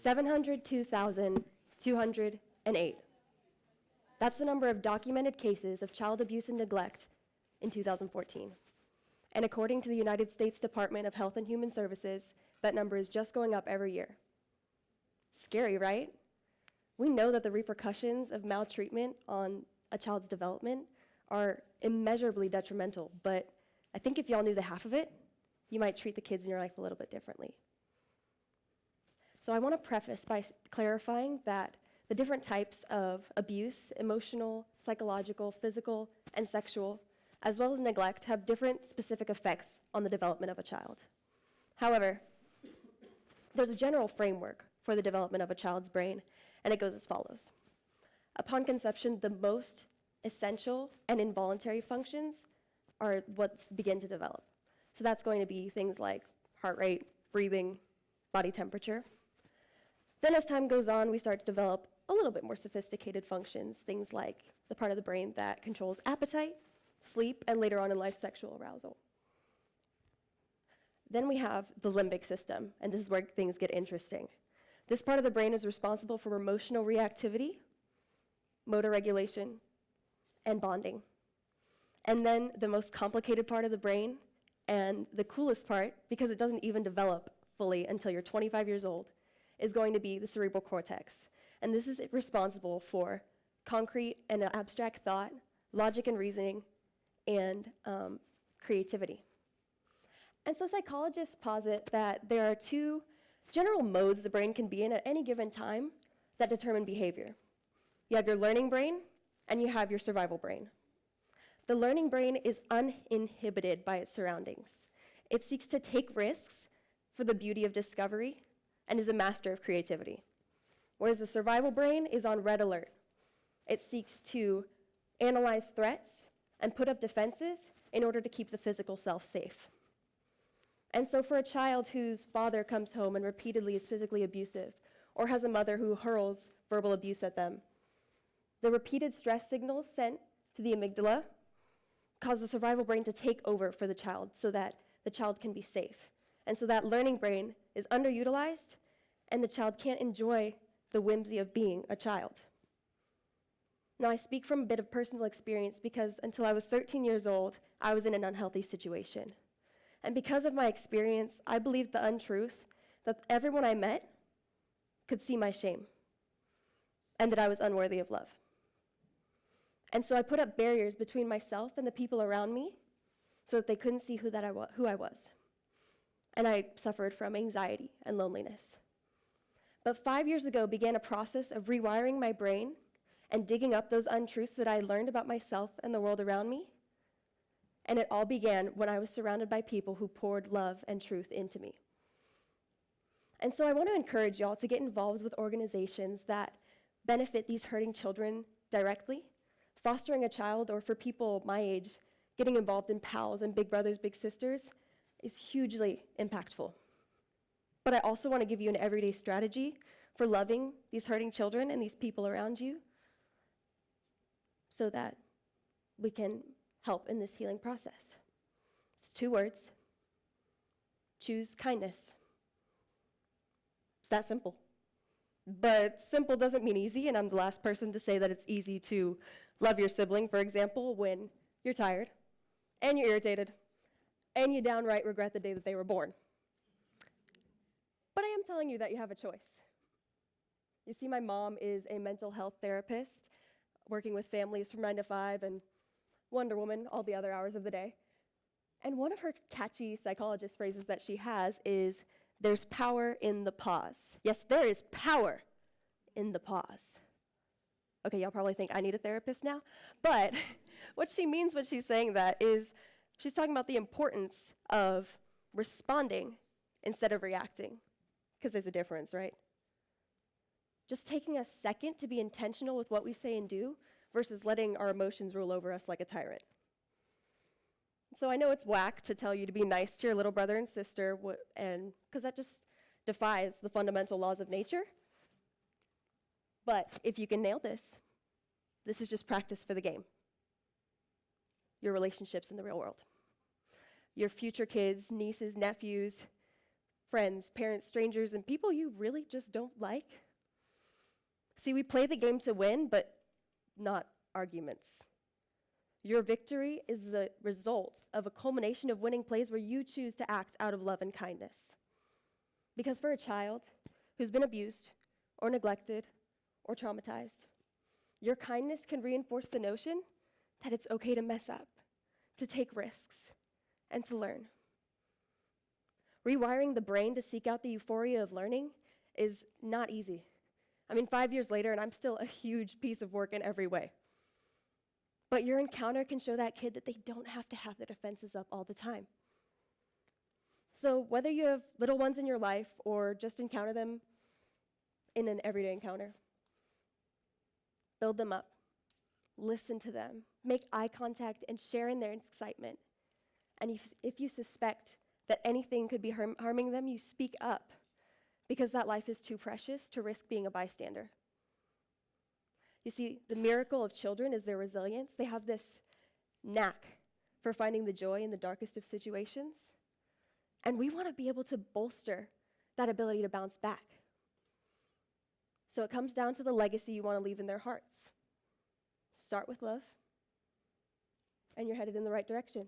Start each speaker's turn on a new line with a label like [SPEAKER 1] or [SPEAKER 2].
[SPEAKER 1] 702,208. That's the number of documented cases of child abuse and neglect in 2014. And according to the United States Department of Health and Human Services, that number is just going up every year. Scary, right? We know that the repercussions of maltreatment on a child's development are immeasurably detrimental, but I think if y'all knew the half of it, you might treat the kids in your life a little bit differently. So I want to preface by clarifying that the different types of abuse, emotional, psychological, physical, and sexual, as well as neglect, have different specific effects on the development of a child. However, there's a general framework for the development of a child's brain, and it goes as follows. Upon conception, the most essential and involuntary functions are what begin to develop. So that's going to be things like heart rate, breathing, body temperature. Then as time goes on, we start to develop a little bit more sophisticated functions, things like the part of the brain that controls appetite, sleep, and later on in life, sexual arousal. Then we have the limbic system, and this is where things get interesting. This part of the brain is responsible for emotional reactivity, motor regulation, and bonding. And then the most complicated part of the brain, and the coolest part, because it doesn't even develop fully until you're 25 years old, is going to be the cerebral cortex. And this is responsible for concrete and abstract thought, logic and reasoning, and creativity. And so psychologists posit that there are two general modes the brain can be in at any given time that determine behavior. You have your learning brain, and you have your survival brain. The learning brain is uninhibited by its surroundings. It seeks to take risks for the beauty of discovery and is a master of creativity. Whereas the survival brain is on red alert. It seeks to analyze threats and put up defenses in order to keep the physical self safe. And so for a child whose father comes home and repeatedly is physically abusive, or has a mother who hurls verbal abuse at them, the repeated stress signals sent to the amygdala cause the survival brain to take over for the child so that the child can be safe. And so that learning brain is underutilized, and the child can't enjoy the whimsy of being a child. Now, I speak from a bit of personal experience because until I was 13 years old, I was in an unhealthy situation. And because of my experience, I believed the untruth that everyone I met could see my shame and that I was unworthy of love. And so I put up barriers between myself and the people around me so that they couldn't see who I was. And I suffered from anxiety and loneliness. But 5 years ago began a process of rewiring my brain and digging up those untruths that I learned about myself and the world around me. And it all began when I was surrounded by people who poured love and truth into me. And so I want to encourage y'all to get involved with organizations that benefit these hurting children directly. Fostering a child, or for people my age, getting involved in PALs and Big Brothers, Big Sisters is hugely impactful. But I also want to give you an everyday strategy for loving these hurting children and these people around you so that we can help in this healing process. It's 2 words. Choose kindness. It's that simple. But simple doesn't mean easy, and I'm the last person to say that it's easy to love your sibling, for example, when you're tired, and you're irritated, and you downright regret the day that they were born. But I am telling you that you have a choice. You see, my mom is a mental health therapist, working with families from 9 to 5 and Wonder Woman all the other hours of the day. And one of her catchy psychologist phrases that she has is, "There's power in the pause." Yes, there is power in the pause. Okay, y'all probably think I need a therapist now, but what she means when she's saying that is she's talking about the importance of responding instead of reacting, because there's a difference, right? Just taking a second to be intentional with what we say and do versus letting our emotions rule over us like a tyrant. So I know it's whack to tell you to be nice to your little brother and sister, and because that just defies the fundamental laws of nature. But if you can nail this is just practice for the game. Your relationships in the real world. Your future kids, nieces, nephews, friends, parents, strangers, and people you really just don't like. See, we play the game to win, but not arguments. Your victory is the result of a culmination of winning plays where you choose to act out of love and kindness. Because for a child who's been abused or neglected or traumatized, your kindness can reinforce the notion that it's okay to mess up, to take risks, and to learn. Rewiring the brain to seek out the euphoria of learning is not easy. 5 years later, and I'm still a huge piece of work in every way. But your encounter can show that kid that they don't have to have their defenses up all the time. So whether you have little ones in your life or just encounter them in an everyday encounter, build them up, listen to them, make eye contact, and share in their excitement. And if you suspect that anything could be harming them, you speak up, because that life is too precious to risk being a bystander. You see, the miracle of children is their resilience. They have this knack for finding the joy in the darkest of situations, and we want to be able to bolster that ability to bounce back. So it comes down to the legacy you want to leave in their hearts. Start with love, and you're headed in the right direction.